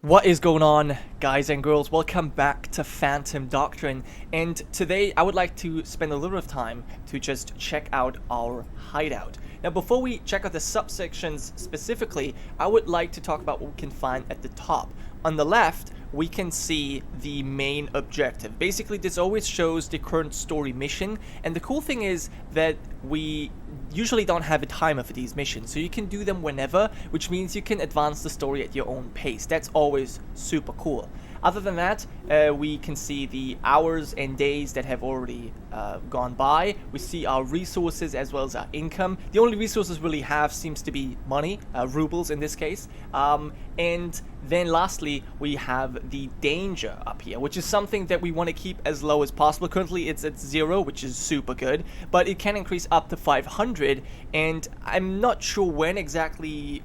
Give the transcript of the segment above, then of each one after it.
What is going on, guys and girls? Welcome back to Phantom Doctrine, and today I would like to spend a little bit of time to just check out our hideout. Now, before we check out the subsections specifically, I would like to talk about what we can find at the top. On the left, we can see the main objective. Basically, this always shows the current story mission, and the cool thing is that we usually don't have a timer for these missions, so you can do them whenever, which means you can advance the story at your own pace. That's always super cool. Other than that, we can see the hours and days that have already gone by. We see our resources as well as our income. The only resources we really have seems to be money, rubles in this case. And then lastly, we have the danger up here, which is something that we want to keep as low as possible. Currently it's at 0, which is super good, but it can increase up to 500, and I'm not sure when exactly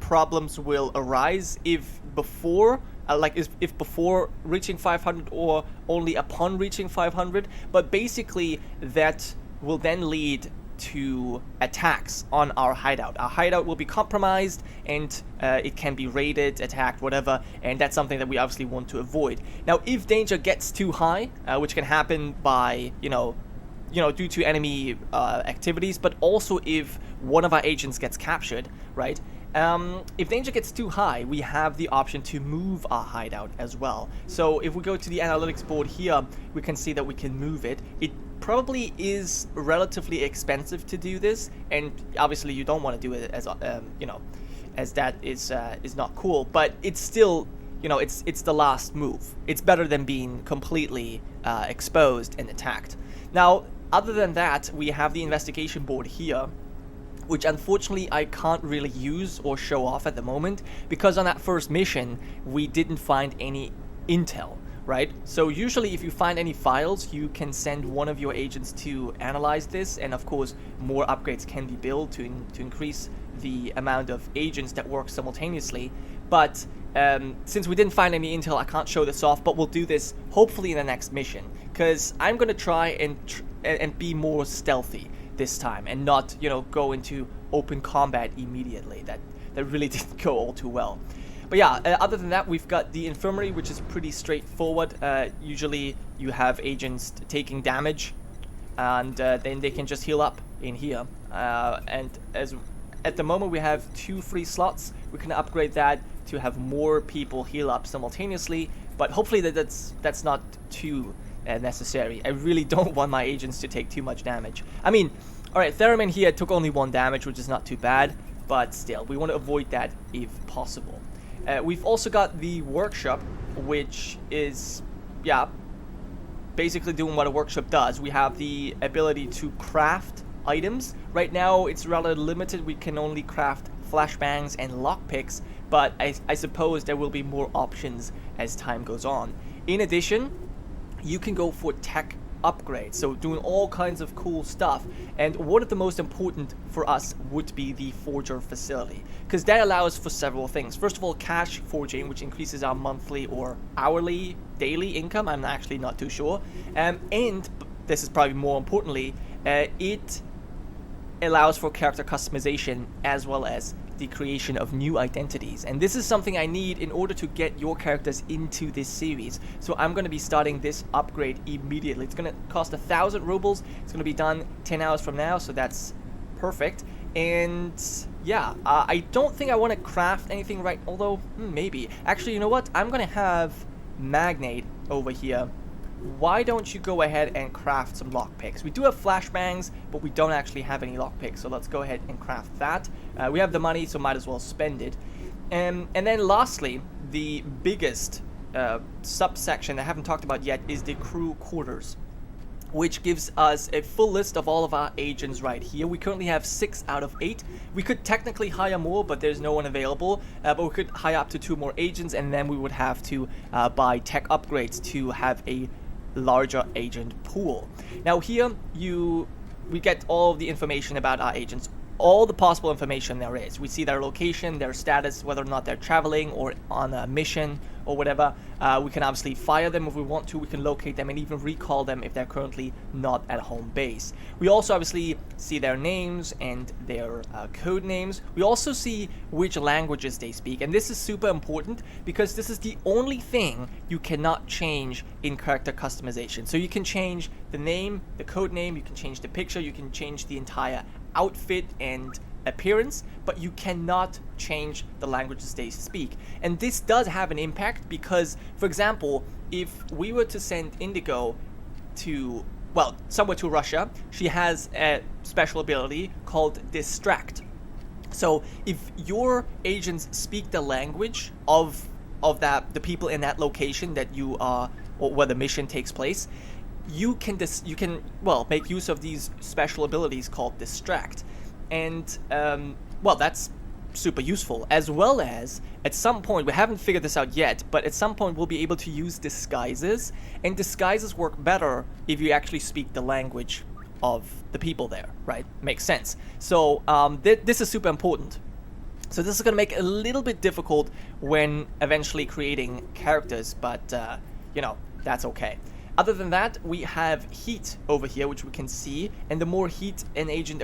problems will arise, if before if before reaching 500 or only upon reaching 500, but basically that will then lead to attacks on our hideout. Our hideout will be compromised, and it can be raided, attacked, whatever, and that's something that we obviously want to avoid. Now, if danger gets too high, which can happen by, due to enemy activities, but also if one of our agents gets captured, right? If danger gets too high, we have the option to move our hideout as well. So if we go to the analytics board here, we can see that we can move it. It probably is relatively expensive to do this, and obviously you don't want to do it as as that is not cool. But it's still, it's the last move. It's better than being completely exposed and attacked. Now, other than that, we have the investigation board here, which unfortunately I can't really use or show off at the moment, because on that first mission we didn't find any intel, right? So usually if you find any files, you can send one of your agents to analyze this, and of course more upgrades can be built to increase the amount of agents that work simultaneously. But since we didn't find any intel, I can't show this off, but we'll do this hopefully in the next mission, because I'm gonna try and be more stealthy this time, and not, go into open combat immediately. That really didn't go all too well. But yeah, other than that, we've got the infirmary, which is pretty straightforward. Usually you have agents taking damage, and then they can just heal up in here. And as at the moment we have 2 free slots, we can upgrade that to have more people heal up simultaneously, but hopefully that's not too necessary. I really don't want my agents to take too much damage. I mean, alright, Theremin here took only 1 damage, which is not too bad, but still, we want to avoid that if possible. We've also got the workshop, which is, basically doing what a workshop does. We have the ability to craft items. Right now, it's rather limited. We can only craft flashbangs and lockpicks, but I suppose there will be more options as time goes on. In addition, you can go for tech upgrades, so doing all kinds of cool stuff, and one of the most important for us would be the forger facility, because that allows for several things. First of all, cash forging, which increases our monthly or hourly, daily income. I'm actually not too sure, and this is probably more importantly, it allows for character customization as well as the creation of new identities, and this is something I need in order to get your characters into this series. So I'm going to be starting this upgrade immediately. It's going to cost 1,000 rubles. It's going to be done 10 hours from now, so that's perfect. And yeah, I don't think I want to craft anything right, although maybe. Actually, you know what? I'm going to have Magnate over here. Why don't you go ahead and craft some lockpicks? We do have flashbangs, but we don't actually have any lockpicks, so let's go ahead and craft that. We have the money, so might as well spend it. And then lastly, the biggest subsection I haven't talked about yet is the crew quarters, which gives us a full list of all of our agents right here. We currently have 6 out of 8. We could technically hire more, but there's no one available. But we could hire up to 2 more agents, and then we would have to buy tech upgrades to have a larger agent pool. Now here we get all of the information about our agents. all the possible information there is. We see their location, their status, whether or not they're traveling or on a mission or whatever. We can obviously fire them if we want to. We can locate them and even recall them if they're currently not at home base. We also obviously see their names and their code names. We also see which languages they speak, and this is super important because this is the only thing you cannot change in character customization. So you can change the name, the code name, you can change the picture, you can change the entire outfit and appearance, but you cannot change the languages they speak. And this does have an impact because, for example, if we were to send Indigo to, well, somewhere to Russia, she has a special ability called Distract. So if your agents speak the language of the people in that location that you are, or where the mission takes place, you can make use of these special abilities called Distract. And well, that's super useful, as well as at some point, we haven't figured this out yet, but at some point we'll be able to use disguises, and disguises work better if you actually speak the language of the people there, right? Makes sense. So this is super important. So this is going to make it a little bit difficult when eventually creating characters, but you know, that's okay. Other than that, we have heat over here, which we can see, and the more heat an agent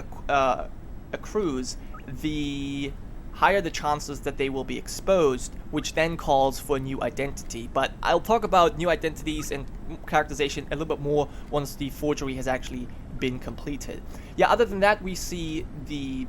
accrues, the higher the chances that they will be exposed, which then calls for a new identity. But I'll talk about new identities and characterization a little bit more once the forgery has actually been completed. Yeah, other than that, we see the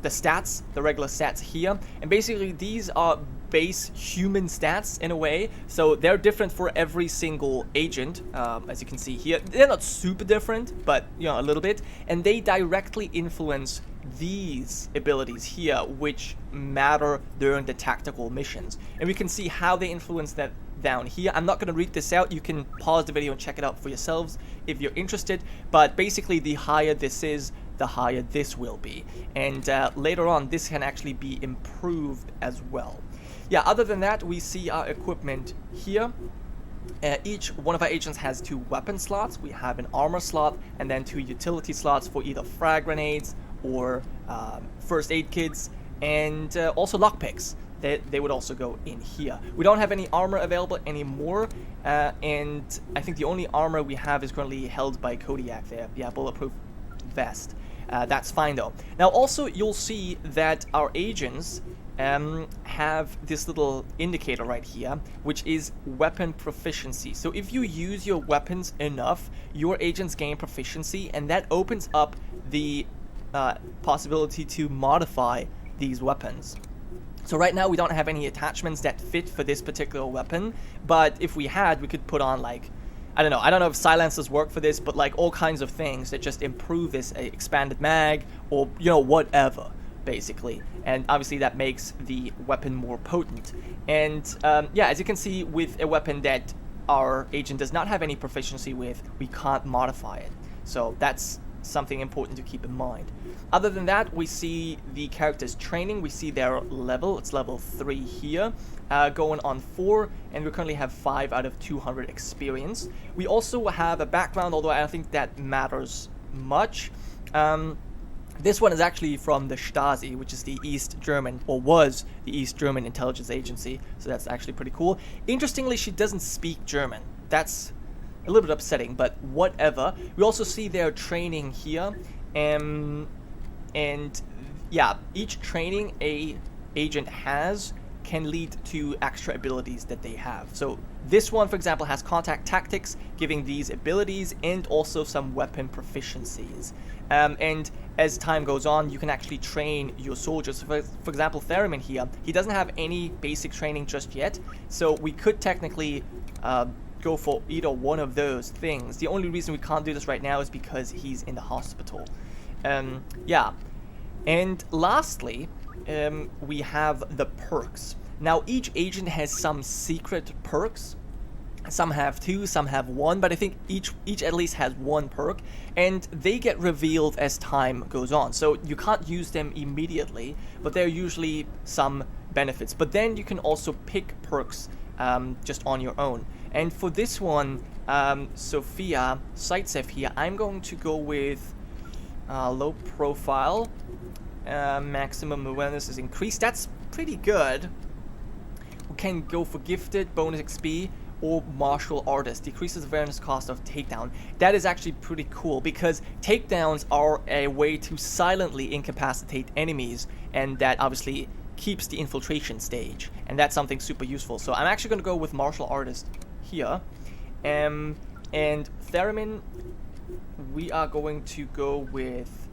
stats, the regular stats here, and basically these are base human stats in a way, so they're different for every single agent. As you can see here, they're not super different, but you know, a little bit, and they directly influence these abilities here, which matter during the tactical missions, and we can see how they influence that down here. I'm not going to read this out. You can pause the video and check it out for yourselves if you're interested, but basically the higher this is, the higher this will be, and later on this can actually be improved as well. Yeah, other than that, we see our equipment here. Each one of our agents has 2 weapon slots. We have an armor slot and then 2 utility slots for either frag grenades or first aid kits, and also lockpicks. They would also go in here. We don't have any armor available anymore, and I think the only armor we have is currently held by Kodiak there. Yeah, bulletproof vest. That's fine though. Now also you'll see that our agents have this little indicator right here, which is weapon proficiency. So if you use your weapons enough, your agents gain proficiency, and that opens up the possibility to modify these weapons. So right now we don't have any attachments that fit for this particular weapon, but if we had, we could put on, like, I don't know if silencers work for this, but like all kinds of things that just improve this expanded mag, or you know, whatever, basically. And obviously that makes the weapon more potent. And yeah, as you can see, with a weapon that our agent does not have any proficiency with, we can't modify it. So that's something important to keep in mind. Other than that, we see the character's training. We see their level. It's level 3 here, going on 4, and we currently have 5 out of 200 experience. We also have a background, although I don't think that matters much. This one is actually from the Stasi, which is the East German, or was the East German intelligence agency, so that's actually pretty cool. Interestingly, she doesn't speak German. That's a little bit upsetting, but whatever. We also see their training here, and yeah, each training a agent has can lead to extra abilities that they have. So this one, for example, has contact tactics, giving these abilities, and also some weapon proficiencies. And as time goes on, you can actually train your soldiers. For example, Theremin here, he doesn't have any basic training just yet, so we could technically go for either one of those things. The only reason we can't do this right now is because he's in the hospital. Yeah. And lastly, we have the perks. Now, each agent has some secret perks. Some have 2, some have 1, but I think each at least has 1 perk, and they get revealed as time goes on. So you can't use them immediately, but they're usually some benefits. But then you can also pick perks just on your own. And for this one, Sophia Zaitsev here, I'm going to go with low profile. Maximum awareness is increased. That's pretty good. We can go for gifted, bonus XP, or martial artist. Decreases awareness cost of takedown. That is actually pretty cool because takedowns are a way to silently incapacitate enemies, and that obviously keeps the infiltration stage, and that's something super useful. So I'm actually going to go with martial artist here. And theremin, we are going to go with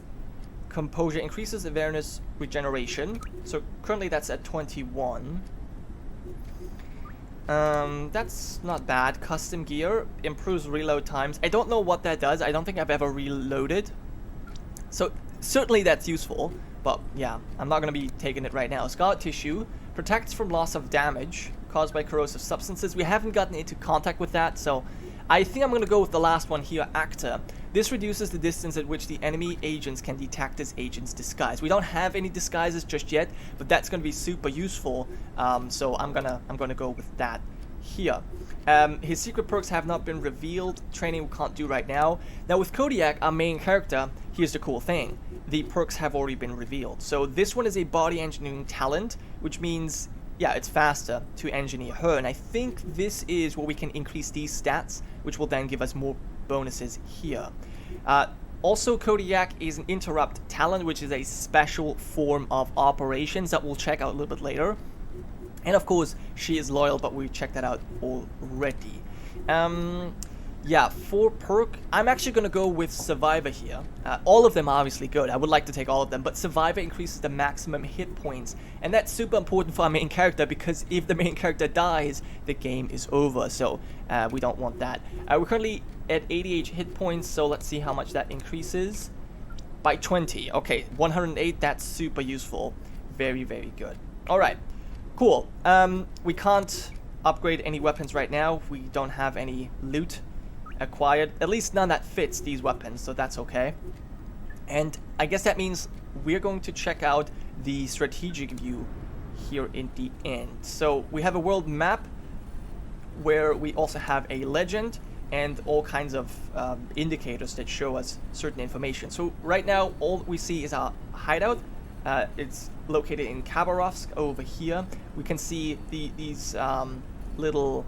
composure. Increases awareness regeneration. So currently that's at 21. That's not bad. Custom gear improves reload times. I don't know what that does. I don't think I've ever reloaded. So certainly that's useful. But yeah, I'm not going to be taking it right now. Scarlet tissue protects from loss of damage caused by corrosive substances. We haven't gotten into contact with that, so I think I'm going to go with the last one here, actor. This reduces the distance at which the enemy agents can detect this agent's disguise. We don't have any disguises just yet, but that's going to be super useful. So I'm gonna go with that here. His secret perks have not been revealed. Training we can't do right now. Now with Kodiak, our main character, here's the cool thing. The perks have already been revealed. So this one is a body engineering talent, which means, yeah, it's faster to engineer her. And I think this is where we can increase these stats, which will then give us more bonuses here. Also, Kodiak is an interrupt talent, which is a special form of operations that we'll check out a little bit later. And of course, she is loyal, but we checked that out already. Yeah, for perk, I'm actually going to go with Survivor here. All of them are obviously good. I would like to take all of them, but Survivor increases the maximum hit points. And that's super important for our main character, because if the main character dies, the game is over. So we don't want that. We're currently at 88 hit points, so let's see how much that increases. By 20. Okay, 108, that's super useful. Very, very good. Alright, cool. We can't upgrade any weapons right now. We don't have any loot acquired, at least none that fits these weapons, so that's okay. And I guess that means we're going to check out the strategic view here in the end. So we have a world map where we also have a legend and all kinds of indicators that show us certain information. So right now all we see is our hideout. It's located in Khabarovsk over here. We can see these little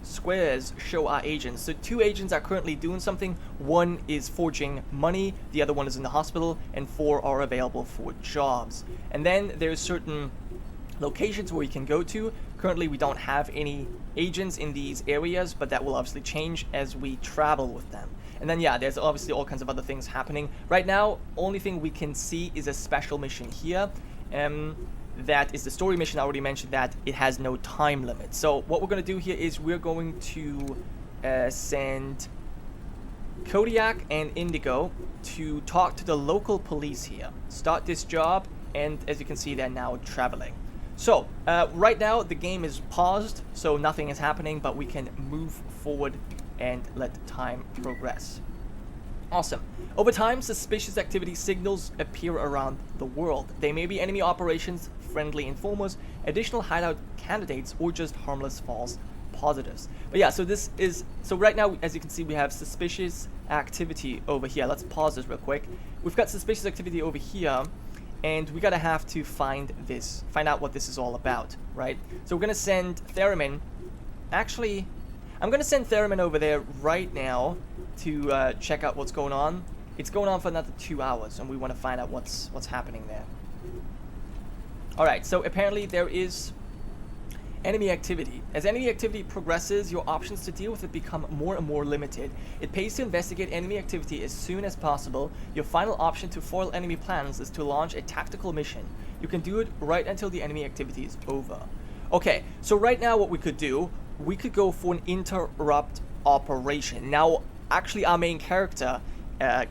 squares show our agents. So 2 agents are currently doing something. 1 is forging money, the other one is in the hospital, and 4 are available for jobs. And then there's certain locations where you can go to. Currently we don't have any agents in these areas, but that will obviously change as we travel with them. And then yeah, there's obviously all kinds of other things happening. Right now, only thing we can see is a special mission here. That is the story mission. I already mentioned that it has no time limit. So what we're going to do here is we're going to send Kodiak and Indigo to talk to the local police here. Start this job, and as you can see, they're now traveling. So right now the game is paused, so nothing is happening, but we can move forward and let time progress. Awesome. Over time, suspicious activity signals appear around the world. They may be enemy operations, friendly informers, additional hideout candidates, or just harmless false positives. But yeah, so right now, as you can see, we have suspicious activity over here. Let's pause this real quick. We've got suspicious activity over here, and we have to find out what this is all about, right? So we're gonna send Theremin. Actually, I'm gonna send Theremin over there right now to check out what's going on. It's going on for another 2 hours, and we want to find out what's happening there. Alright, so apparently there is enemy activity. As enemy activity progresses, your options to deal with it become more and more limited. It pays to investigate enemy activity as soon as possible. Your final option to foil enemy plans is to launch a tactical mission. You can do it right until the enemy activity is over. Okay, so right now what we could do, we could go for an interrupt operation. Now, actually our main character,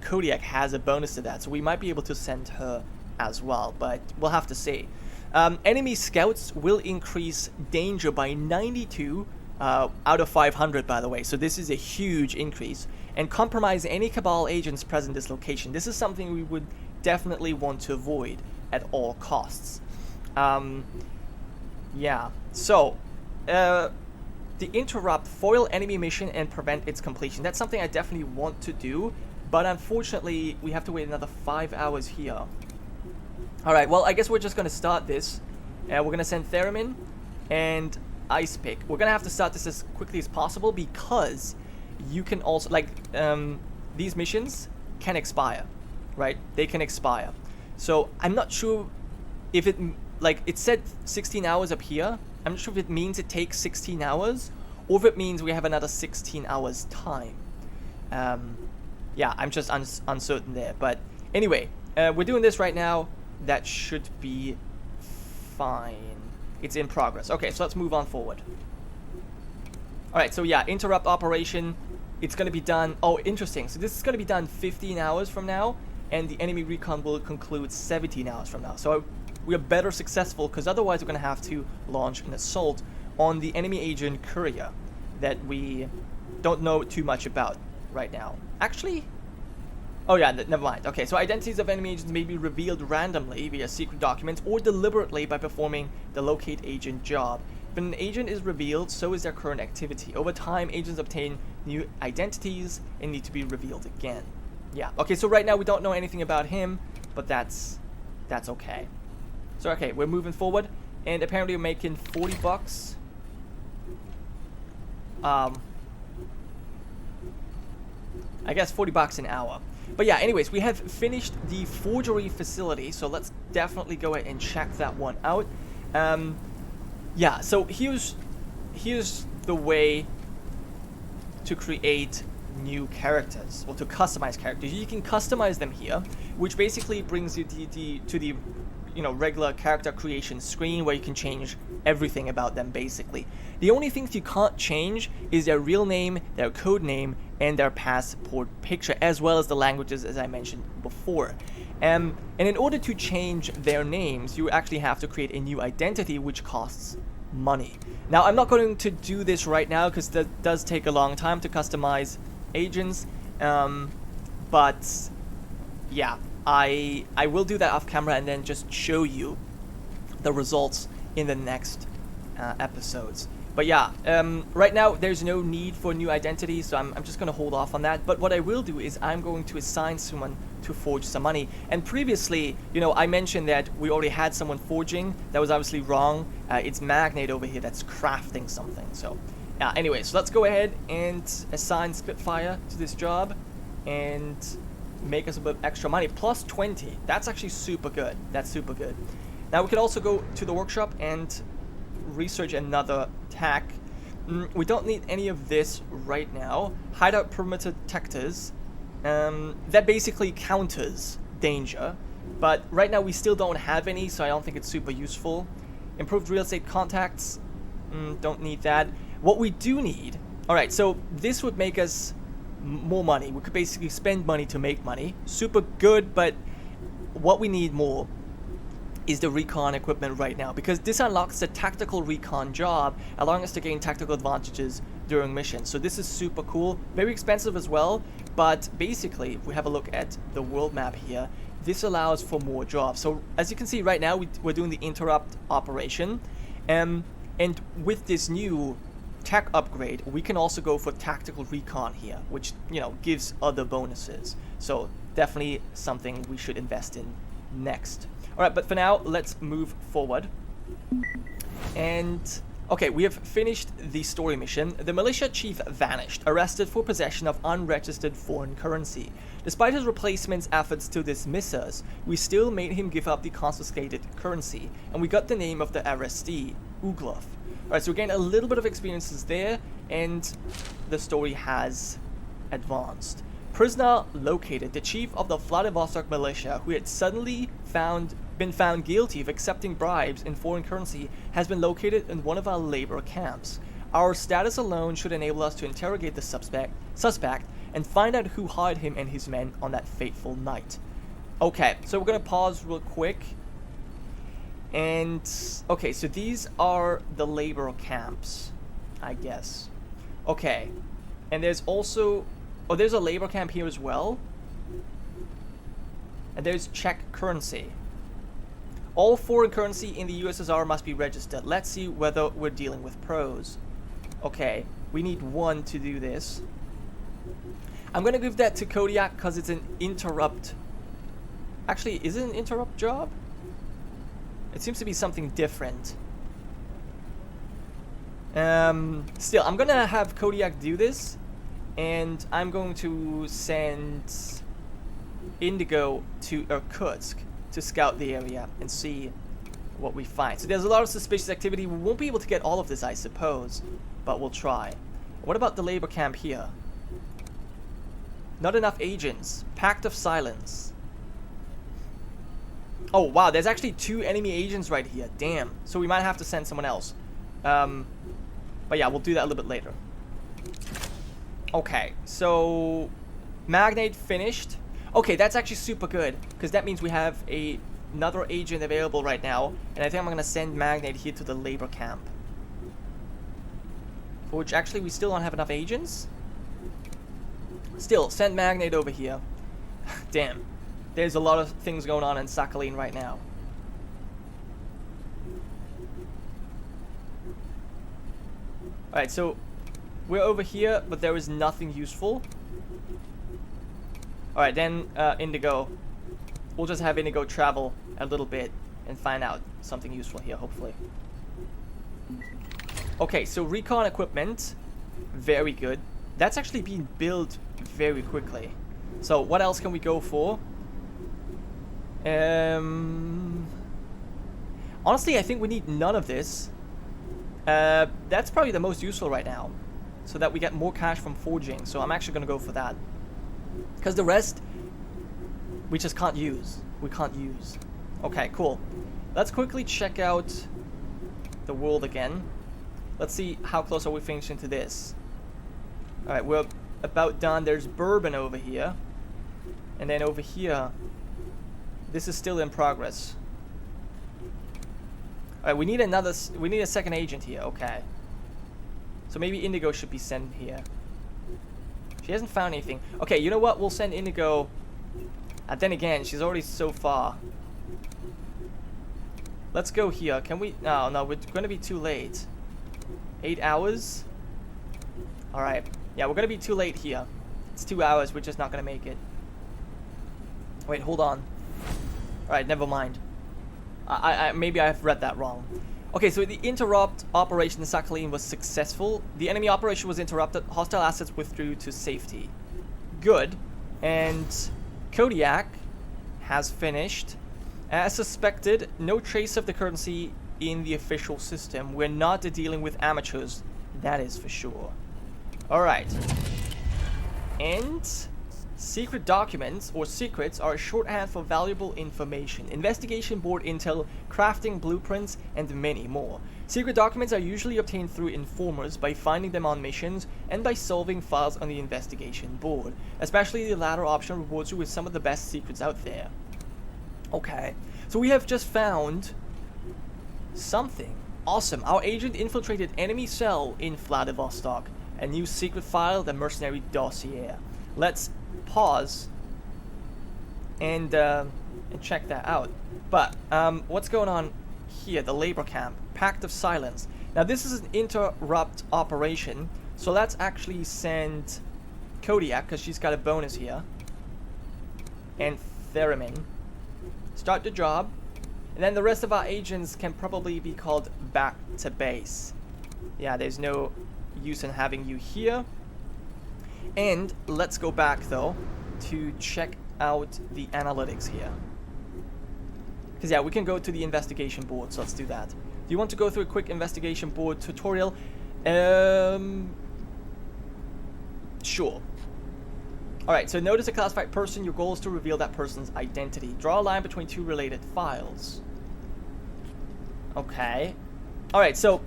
Kodiak, has a bonus to that, so we might be able to send her as well, but we'll have to see. Enemy scouts will increase danger by 92 out of 500, by the way, so this is a huge increase, and compromise any Cabal agents present in this location. This is something we would definitely want to avoid at all costs. Yeah, so the interrupt, foil enemy mission and prevent its completion. That's something I definitely want to do, but unfortunately we have to wait another 5 hours here. Alright, well, I guess we're just going to start this. We're going to send Theremin and Ice Pick. We're going to have to start this as quickly as possible because you can also, like, these missions can expire, right? They can expire. So I'm not sure if it, like, it said 16 hours up here. I'm not sure if it means it takes 16 hours or if it means we have another 16 hours time. Yeah, I'm just uncertain there. But anyway, we're doing this right now. That should be fine. It's in progress. Okay, so let's move on forward. Alright, so yeah, interrupt operation. It's going to be done. Oh, interesting. So this is going to be done 15 hours from now, and the enemy recon will conclude 17 hours from now. So we are better successful, because otherwise we're going to have to launch an assault on the enemy agent courier that we don't know too much about right now. Actually, oh yeah, never mind. Okay, so identities of enemy agents may be revealed randomly via secret documents or deliberately by performing the locate agent job. If an agent is revealed, so is their current activity. Over time, agents obtain new identities and need to be revealed again. Yeah, okay, so right now we don't know anything about him, but that's okay. So okay, we're moving forward, and apparently we're making 40 bucks. I guess 40 bucks an hour. But yeah, anyways, we have finished the forgery facility, so let's definitely go ahead and check that one out. Yeah, so here's the way to create new characters, or to customize characters. You can customize them here, which basically brings you to the regular character creation screen where you can change everything about them, basically. The only things you can't change is their real name, their code name, and their passport picture, as well as the languages, as I mentioned before. And in order to change their names, you actually have to create a new identity, which costs money. Now, I'm not going to do this right now because that does take a long time to customize agents, but yeah, I will do that off camera and then just show you the results in the next episodes. But yeah, right now there's no need for new identity, so I'm just going to hold off on that. But what I will do is I'm going to assign someone to forge some money. And previously, I mentioned that we already had someone forging. That was obviously wrong. It's Magnate over here that's crafting something. So yeah, anyway, so let's go ahead and assign Spitfire to this job and make us a bit extra money. Plus 20. That's actually super good. That's super good. Now we can also go to the workshop and research another tack. We don't need any of this right now. Hideout perimeter detectors. That basically counters danger, but right now we still don't have any, so I don't think it's super useful. Improved real estate contacts. Don't need that. What we do need. Alright, so this would make us more money. We could basically spend money to make money. Super good, but what we need more is the recon equipment right now, because this unlocks the tactical recon job, allowing us to gain tactical advantages during missions. So this is super cool, very expensive as well, but basically if we have a look at the world map here, this allows for more jobs. So as you can see right now, we're doing the interrupt operation, and with this new tech upgrade, we can also go for tactical recon here, which gives other bonuses. So definitely something we should invest in next. Alright, but for now, let's move forward. And okay, we have finished the story mission. The militia chief vanished, arrested for possession of unregistered foreign currency. Despite his replacement's efforts to dismiss us, we still made him give up the confiscated currency, and we got the name of the arrestee, Uglov. Alright, so we gained a little bit of experiences there, and the story has advanced. Prisoner located. The chief of the Vladivostok militia, who had suddenly been found guilty of accepting bribes in foreign currency, has been located in one of our labor camps. Our status alone should enable us to interrogate the suspect and find out who hired him and his men on that fateful night. Okay, so we're going to pause real quick. And okay, so these are the labor camps, I guess. Okay, and there's also there's a labor camp here as well. And there's Czech currency. All foreign currency in the USSR must be registered. Let's see whether we're dealing with pros. Okay, we need one to do this. I'm gonna give that to Kodiak because it's an interrupt. Actually, is it an interrupt job? It seems to be something different. Still, I'm gonna have Kodiak do this, and I'm going to send Indigo to Irkutsk to scout the area and see what we find. So there's a lot of suspicious activity. We won't be able to get all of this, I suppose, but we'll try. What about the labor camp here? Not enough agents. Pact of Silence. Oh, wow, there's actually 2 enemy agents right here. Damn. So we might have to send someone else. But yeah, we'll do that a little bit later. Okay, so Magnate finished. Okay, that's actually super good, because that means we have another agent available right now, and I think I'm going to send Magnate here to the labor camp. For which, actually, we still don't have enough agents. Still, send Magnate over here. Damn, there's a lot of things going on in Sakhalin right now. Alright, so we're over here, but there is nothing useful. Alright, then Indigo. We'll just have Indigo travel a little bit and find out something useful here, hopefully. Okay, so recon equipment. Very good. That's actually being built very quickly. So what else can we go for? Honestly, I think we need none of this. That's probably the most useful right now, so that we get more cash from forging. So I'm actually going to go for that, because the rest we just can't use. We can't use. Okay, cool. Let's quickly check out the world again. Let's see how close are we finishing to this. Alright, we're about done. There's Bourbon over here, and then over here this is still in progress. Alright, we need a second agent here. Okay, so maybe Indigo should be sent here. She hasn't found anything. Okay, you know what? We'll send Indigo. Then again, she's already so far. Let's go here. Can we? No, we're going to be too late. 8 hours? Alright. Yeah, we're going to be too late here. It's 2 hours. We're just not going to make it. Wait, hold on. Alright, never mind. Maybe I've read that wrong. Okay, so the interrupt operation in Sakhalin was successful. The enemy operation was interrupted. Hostile assets withdrew to safety. Good. And Kodiak has finished. As suspected, no trace of the currency in the official system. We're not dealing with amateurs, that is for sure. Alright. And secret documents, or secrets, are a shorthand for valuable information, investigation board intel, crafting blueprints, and many more. Secret documents are usually obtained through informers by finding them on missions and by solving files on the investigation board. Especially the latter option rewards you with some of the best secrets out there. Okay, so we have just found something awesome. Our agent infiltrated enemy cell in Vladivostok. A new secret file, the mercenary dossier. Let's pause and check that out. But what's going on here? The labor camp, Pact of Silence. Now this is an interrupt operation, so let's actually send Kodiak, because she's got a bonus here, and Theremin. Start the job, and then the rest of our agents can probably be called back to base. Yeah, there's no use in having you here. And let's go back though to check out the analytics here, because yeah, we can go to the investigation board, so let's do that. Do you want to go through a quick investigation board tutorial? Sure. Alright, so notice a classified person. Your goal is to reveal that person's identity. Draw a line between two related files. Okay. Alright, so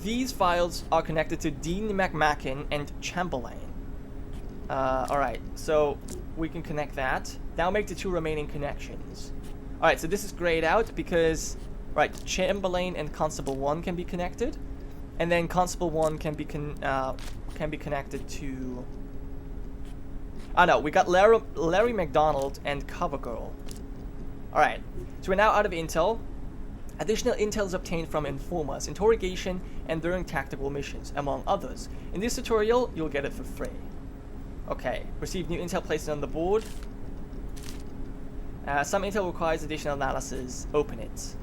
these files are connected to Dean McMacken and Chamberlain. Alright, so we can connect that. Now make the two remaining connections. Alright, so this is grayed out because, right, Chamberlain and Constable 1 can be connected. And then Constable 1 can be connected to... Oh no, we got Larry McDonald and Covergirl. Alright, so we're now out of intel. Additional intel is obtained from informers, interrogation, and during tactical missions, among others. In this tutorial, you'll get it for free. Okay, receive new intel placed on the board. Some intel requires additional analysis. Open it.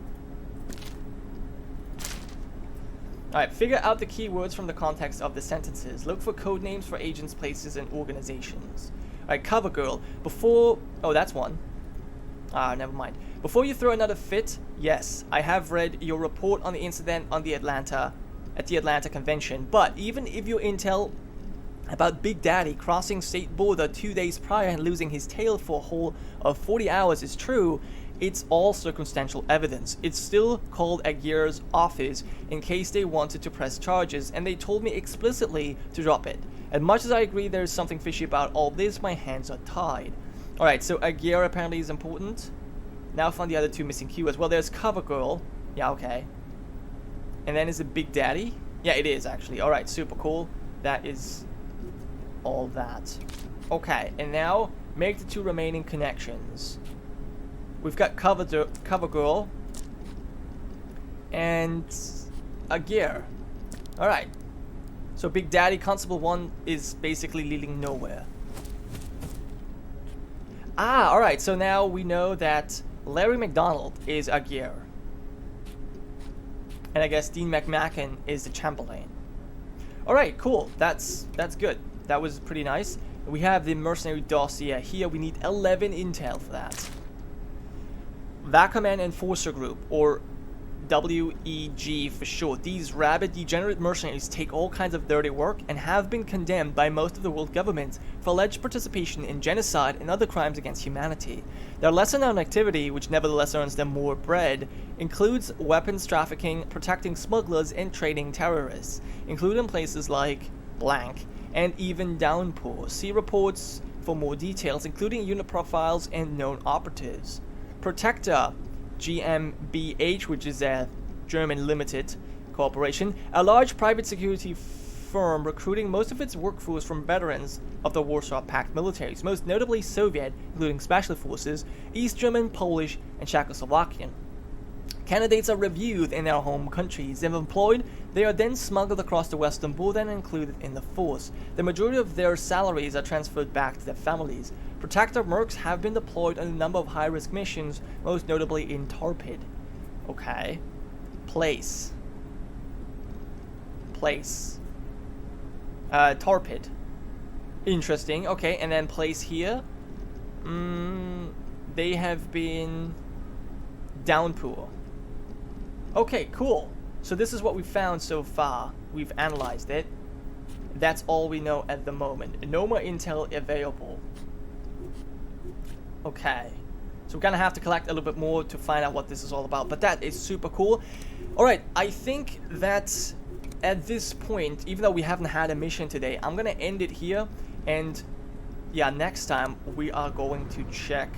Alright, figure out the keywords from the context of the sentences. Look for code names for agents, places, and organizations. Alright, cover girl. Before... Oh, that's one. Never mind. Before you throw another fit, yes, I have read your report on the incident at the Atlanta convention, but even if your intel about Big Daddy crossing state border 2 days prior and losing his tail for a whole of 40 hours is true, it's all circumstantial evidence. It's still called Aguirre's office in case they wanted to press charges, and they told me explicitly to drop it. As much as I agree there's something fishy about all this, my hands are tied. Alright, so Aguirre apparently is important. Now found the other two missing keywords. Well, there's cover girl. Yeah, okay. And then is it Big Daddy? Yeah, it is actually. Alright, super cool. That is all that. Okay, and now make the two remaining connections. We've got cover girl and Aguirre. Alright. So Big Daddy, Constable 1 is basically leading nowhere. Alright, so now we know that Larry McDonald is Aguirre. And I guess Dean McMacken is the Chamberlain. Alright, cool. That's good. That was pretty nice. We have the mercenary dossier here. We need 11 intel for that. Vacaman Enforcer Group, or WEG for short. These rabid, degenerate mercenaries take all kinds of dirty work and have been condemned by most of the world governments for alleged participation in genocide and other crimes against humanity. Their lesser-known activity, which nevertheless earns them more bread, includes weapons trafficking, protecting smugglers, and trading terrorists, including places like blank, and even Downpour. See reports for more details, including unit profiles and known operatives. Protector GmbH, which is a German limited corporation, a large private security firm recruiting most of its workforce from veterans of the Warsaw Pact militaries, most notably Soviet, including Special Forces, East German, Polish, and Czechoslovakian. Candidates are reviewed in their home countries. If employed, they are then smuggled across the western border and included in the force. The majority of their salaries are transferred back to their families. Protector mercs have been deployed on a number of high-risk missions, most notably in Torpid. Okay. Place. Torpid. Interesting. Okay, and then place here. They have been Downpour. Okay, cool. So this is what we've found so far. We've analyzed it. That's all we know at the moment. No more intel available. Okay. So we're gonna have to collect a little bit more to find out what this is all about. But that is super cool. Alright, I think that at this point, even though we haven't had a mission today, I'm gonna end it here. And yeah, next time we are going to check...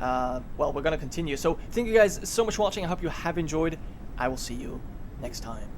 well, we're gonna continue. So thank you guys so much for watching. I hope you have enjoyed. I will see you next time.